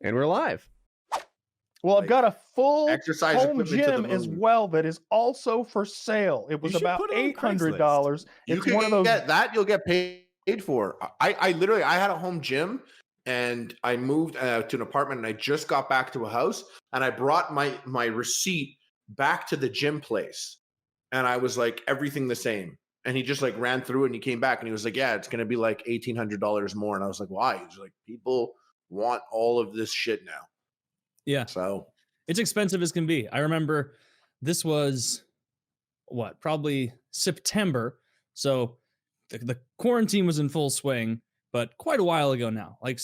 And we're live. Well, I've got a full exercise home equipment to the gym as moon. well that is also for sale. It was should about put it on $800. You It's can one of those. get that, you'll get paid for. I literally, I had a home gym and I moved to an apartment and I just got back to a house and I brought my receipt back to the gym place and I was like, everything the same. And he just like ran through it and he came back and he was like, yeah, it's going to be like $1,800 more. And I was like, why? He's like, people want all of this shit now. Yeah. So it's expensive as can be. I remember this was probably September. So the quarantine was in full swing, but quite a while ago now, like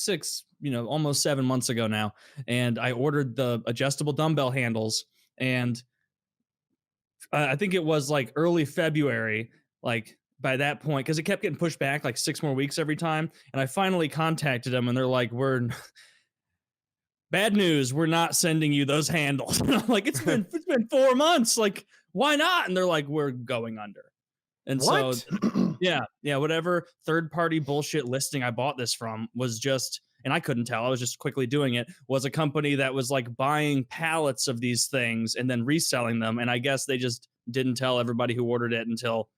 almost 7 months ago now. And I ordered the adjustable dumbbell handles and I think it was like early February, like by that point, because it kept getting pushed back like 6 more weeks every time. And I finally contacted them and they're like, bad news, we're not sending you those handles. And I'm like, it's been 4 months. Like, why not? And they're like, we're going under. And what? So, yeah, whatever third-party bullshit listing I bought this from was just, and I couldn't tell, I was just quickly doing it, was a company that was like buying pallets of these things and then reselling them. And I guess they just didn't tell everybody who ordered it until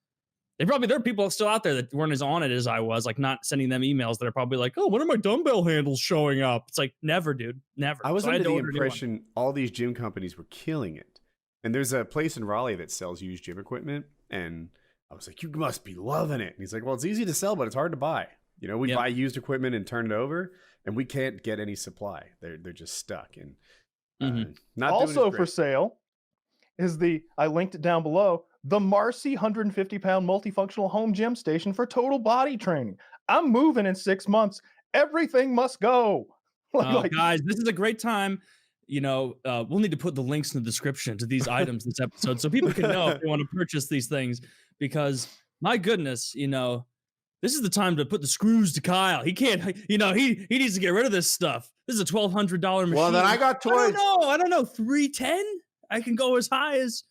there are people still out there that weren't as on it as I was, like not sending them emails that are probably like, oh, when are my dumbbell handles showing up? It's like, never, dude, never. I was So under the order a new one. impression all these gym companies were killing it. And there's a place in Raleigh that sells used gym equipment. And I was like, you must be loving it. And he's like, well, it's easy to sell, but it's hard to buy. We buy used equipment and turn it over, and we can't get any supply. They're just stuck. And not Also for sale is I linked it down below, the Marcy 150-pound multifunctional home gym station for total body training. I'm moving in 6 months. Everything must go. Guys, this is a great time. We'll need to put the links in the description to these items this episode so people can know if they want to purchase these things, because my goodness, this is the time to put the screws to Kyle. He can't, he needs to get rid of this stuff. This is a $1,200 machine. well, then I got toys. I don't know, $310. I can go as high as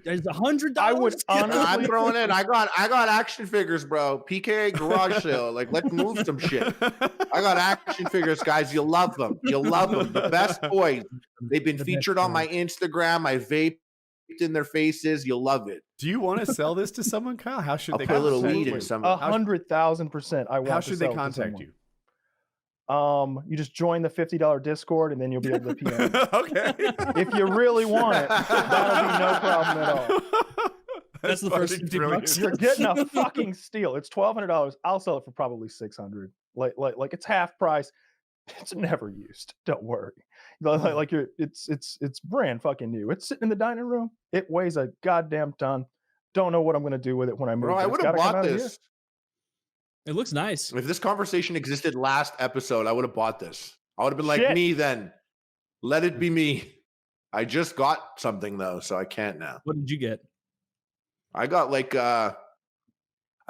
$100. I would honestly, I'm throwing in. I got action figures, bro. PKA garage sale. Like, let's move some shit. I got action figures, guys. You'll love them. You'll love them. The best toys. They've been featured on my Instagram. I vaped in their faces. You'll love it. Do you want to sell this to someone, Kyle? How should I'll they put a little contact weed you? in some. 100,000%. I want. How to should they sell it to contact someone. you? You just join the $50 Discord and then you'll be able to PM. Okay. If you really want it, that'll be no problem at all. That's the first fucking 50 bucks. You're getting a fucking steal. It's $1,200. I'll sell it for probably $600. Like it's half price. It's never used. Don't worry. It's brand fucking new. It's sitting in the dining room. It weighs a goddamn ton. Don't know what I'm gonna do with it when I move. Bro, I would have bought this. It looks nice. If this conversation existed last episode, I would have bought this. I would have been like, Shit. me then. Let it be me. I just got something though, so I can't now. What did you get? I got like I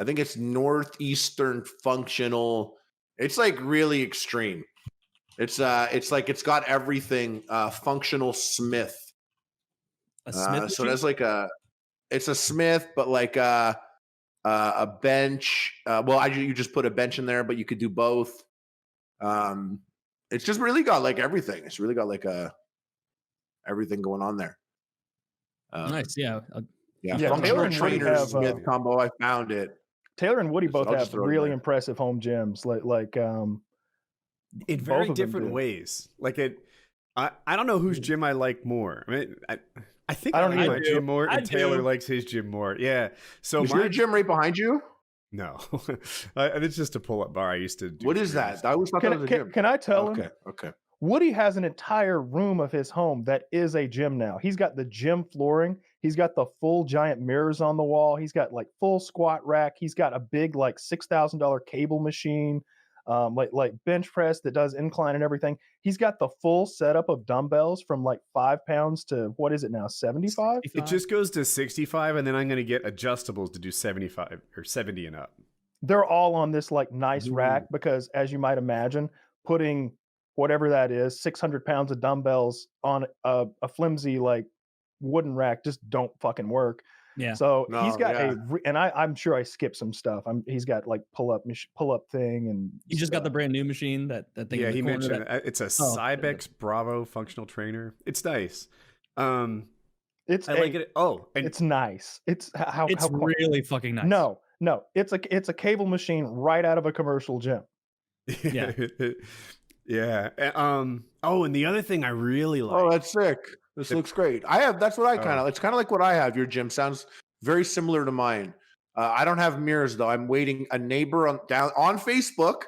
think it's Northeastern Functional. It's like really extreme. It's like it's got everything. Functional Smith. A Smith so that's like it's a Smith, but like a bench. You just put a bench in there, but you could do both. It's just really got like everything. It's really got like everything going on there. Nice, yeah. Yeah, Functional Taylor and Woody Trainer have, Smith combo. I found it. Taylor and Woody Just- both I'll have just throw it in really there. impressive home gyms. In Both very of them different do. ways. I don't know whose gym I like more. I mean, I think I don't like my either. gym more, I and Taylor do. likes his gym more. Yeah. So Is my your gym right behind you? no, it's just a pull-up bar. I used to do. What is that? I always thought that was a gym. Can I tell him? Okay. Woody has an entire room of his home that is a gym now. He's got the gym flooring. He's got the full giant mirrors on the wall. He's got like full squat rack. He's got a big like $6,000 cable machine, like bench press that does incline and everything. He's got the full setup of dumbbells from like 5 pounds to what is it now, 75? It just goes to 65, and then I'm going to get adjustables to do 75 or 70 and up. They're all on this like nice rack because, as you might imagine, putting whatever that is, 600 pounds of dumbbells on a flimsy like wooden rack just don't fucking work. Yeah. So he's No, got yeah. and I'm sure I skipped some stuff. He's got like pull up thing and You just got the brand new machine, that thing. Yeah, in the he corner mentioned that, it's a oh, Cybex Bravo functional trainer. It's nice. it's I like it. Oh, and it's nice. It's it's really fucking nice. No, it's a cable machine right out of a commercial gym. Yeah. yeah. Oh, and the other thing I really like. Oh, that's sick. This looks great. That's what I kind of. It's kind of like what I have. Your gym sounds very similar to mine. I don't have mirrors though. I'm waiting. A neighbor on Facebook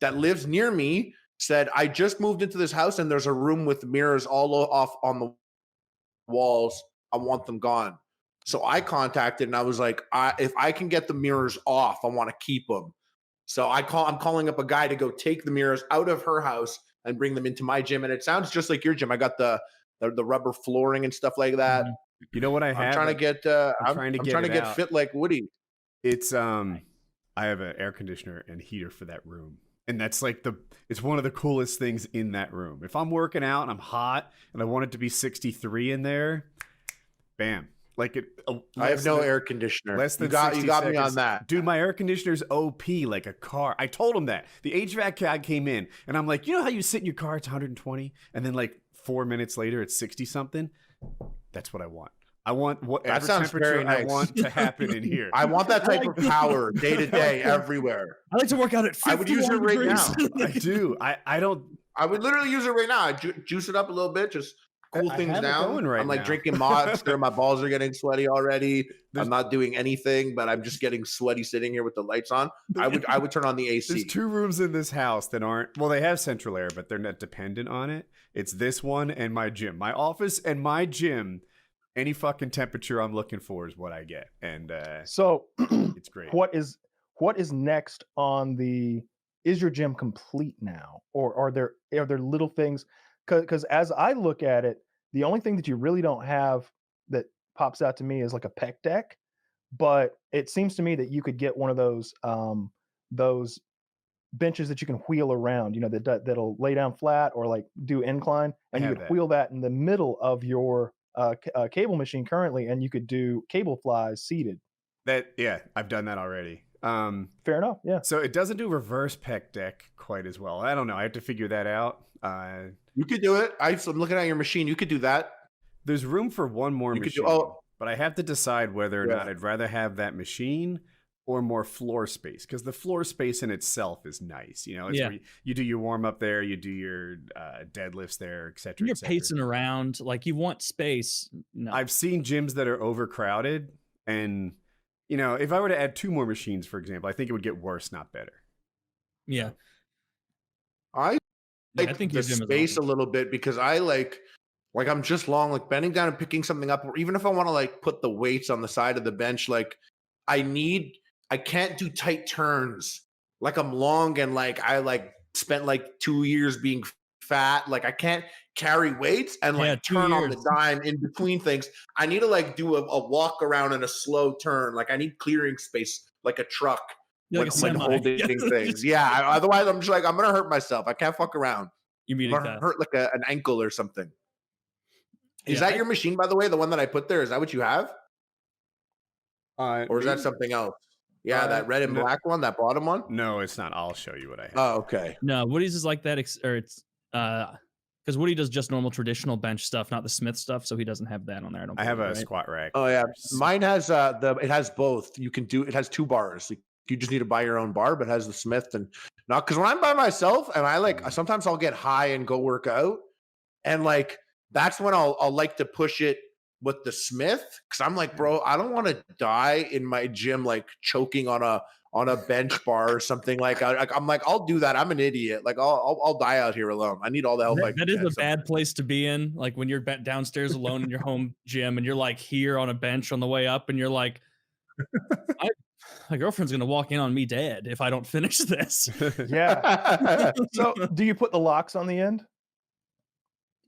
that lives near me said, I just moved into this house and there's a room with mirrors all off on the walls. I want them gone. So I contacted and I was like, if I can get the mirrors off, I want to keep them. So I'm calling up a guy to go take the mirrors out of her house and bring them into my gym. And it sounds just like your gym. I got the rubber flooring and stuff like that. You know what I have? I'm trying to get I'm trying to get fit like Woody. It's I have an air conditioner and heater for that room. And that's like it's one of the coolest things in that room. If I'm working out and I'm hot and I want it to be 63 in there, bam. Like I have no air conditioner. Less than you got me on that. Dude, my air conditioner's OP like a car. I told him that. The HVAC guy came in and I'm like, you know how you sit in your car, it's 120 and then like 4 minutes later it's 60 something? That's what I want. I want whatever temperature I want to happen in here. I want that type of power day to day everywhere. I like to work out at 51 I would use it right degrees. now. I do. I don't. I would literally use it right now. I juice it up a little bit, just cool things down. Right I'm like now. drinking Monster. My balls are getting sweaty already. I'm not doing anything, but I'm just getting sweaty sitting here with the lights on. I would turn on the AC. There's 2 rooms in this house that aren't. Well, they have central air, but they're not dependent on it. It's this one and my gym. My office and my gym. Any fucking temperature I'm looking for is what I get, and so it's great. What is next on the? Is your gym complete now, or are there little things? Because as I look at it, the only thing that you really don't have that pops out to me is like a pec deck, but it seems to me that you could get one of those benches that you can wheel around, that'll lay down flat or like do incline, and you could wheel that in the middle of your cable machine currently, and you could do cable flies seated. I've done that already. Fair enough. Yeah. So it doesn't do reverse pec deck quite as well. I don't know. I have to figure that out. You could do it. I'm looking at your machine. You could do that. There's room for one more machine, but I have to decide whether or not I'd rather have that machine or more floor space, because the floor space in itself is nice. It's where you do your warm up there, you do your deadlifts there, etc. You're pacing around, like you want space. No. I've seen gyms that are overcrowded, and if I were to add 2 more machines, for example, I think it would get worse, not better. Yeah, I think the space a little bit, because I like I'm just long, like bending down and picking something up, or even if I want to like put the weights on the side of the bench, like I can't do tight turns. Like I'm long and like I like spent like 2 years being fat. Like I can't carry weights and like turn on the dime in between things. I need to like do a walk around and a slow turn. Like I need clearing space like a truck when holding things. Yeah. Otherwise I'm just like, I'm going to hurt myself. I can't fuck around. I'm gonna hurt like an ankle or something. Is that your machine, by the way? The one that I put there? Is that what you have? Or is that something else? Yeah, that red and black one, that bottom one? No, it's not. I'll show you what I have. Oh, okay. No, Woody's is like that, or it's because Woody does just normal traditional bench stuff, not the Smith stuff, so he doesn't have that on there. I have a squat rack. Oh yeah, mine has it has both. It has 2 bars. You just need to buy your own bar, but it has the Smith and not, because when I'm by myself and I sometimes I'll get high and go work out, and like that's when I'll like to push it with the Smith, because I'm like, bro, I don't want to die in my gym like choking on a bench bar or something. Like I'm like, I'll do that. I'm an idiot. Like I'll die out here alone. I need all the help I can get. That is a bad sometimes. place to be in. Like when you're downstairs alone in your home gym and you're like here on a bench on the way up, and you're like, my girlfriend's gonna walk in on me dead if I don't finish this. Yeah. So do you put the locks on the end?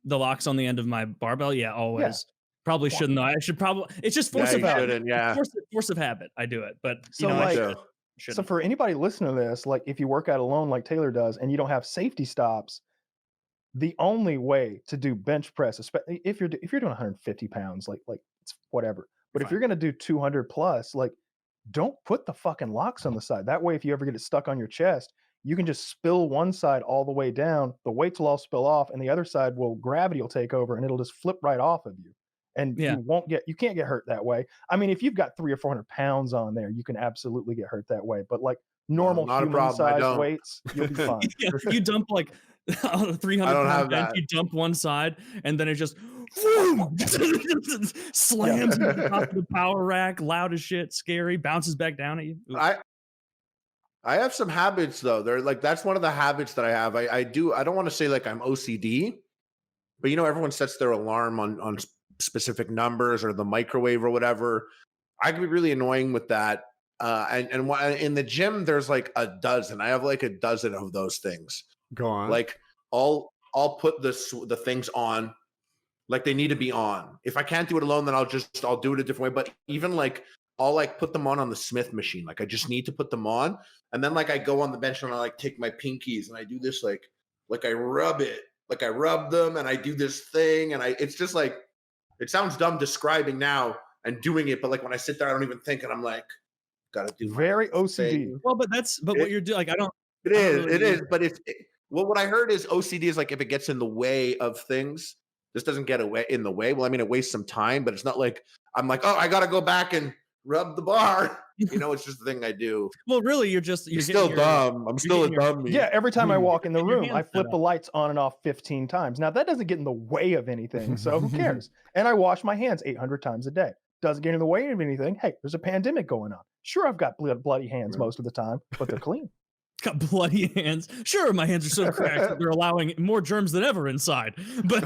The locks on the end of my barbell? Yeah, always. Yeah. Probably shouldn't though. I should probably. It's just force of habit. Yeah. Force of habit. I do it, but so so for anybody listening to this, like if you work out alone like Taylor does, and you don't have safety stops, the only way to do bench press, especially if you're doing 150 pounds, like it's whatever. But if you're gonna do 200 plus, like, don't put the fucking locks on the side. That way, if you ever get it stuck on your chest, you can just spill one side all the way down. The weights will all spill off, and the other side gravity will take over, and it'll just flip right off of you. And Yeah. you can't get hurt that way. I mean, if you've got 300 or 400 pounds on there, you can absolutely get hurt that way. But like normal not a human problem, I size don't. weights, you'll be fine. Yeah, you dump like on a 300 I don't have pound bench, that. you dump one side, and then it just slams into the top of the power rack, loud as shit, scary, bounces back down at you. Ooh. I have some habits though. They're like that's one of the habits that I have. I don't want to say like I'm OCD, but you know, everyone sets their alarm on specific numbers or the microwave or whatever. I can be really annoying with that. And in the gym, there's like a dozen. I have like a dozen of those things. Go on. Like I'll put the things on, like they need to be on. If I can't do it alone, then I'll do it a different way. But even like I'll like put them on the Smith machine. Like I just need to put them on, and then like I go on the bench and I like take my pinkies and I do this like I rub it, like I rub them and I do this thing, and it's just like it sounds dumb describing now and doing it, but like when I sit there, I don't even think, and I'm like, gotta do Very OCD. thing. Well, but what you're doing. Like I don't. It is, but well, what I heard is OCD is like if it gets in the way of things, this doesn't get in the way. Well, I mean, it wastes some time, but it's not like I'm like, oh, I gotta go back and rub the bar. You know, it's just the thing I do. Well, really, you're still dumb. I'm still a dummy. Yeah, every time I walk in the room, I flip up. the lights on and off 15 times. Now that doesn't get in the way of anything, so who cares? And I wash my hands 800 times a day. Doesn't get in the way of anything. Hey, there's a pandemic going on. Sure, I've got bloody hands most of the time, but they're clean. Got bloody hands. Sure, my hands are so cracked that they're allowing more germs than ever inside. But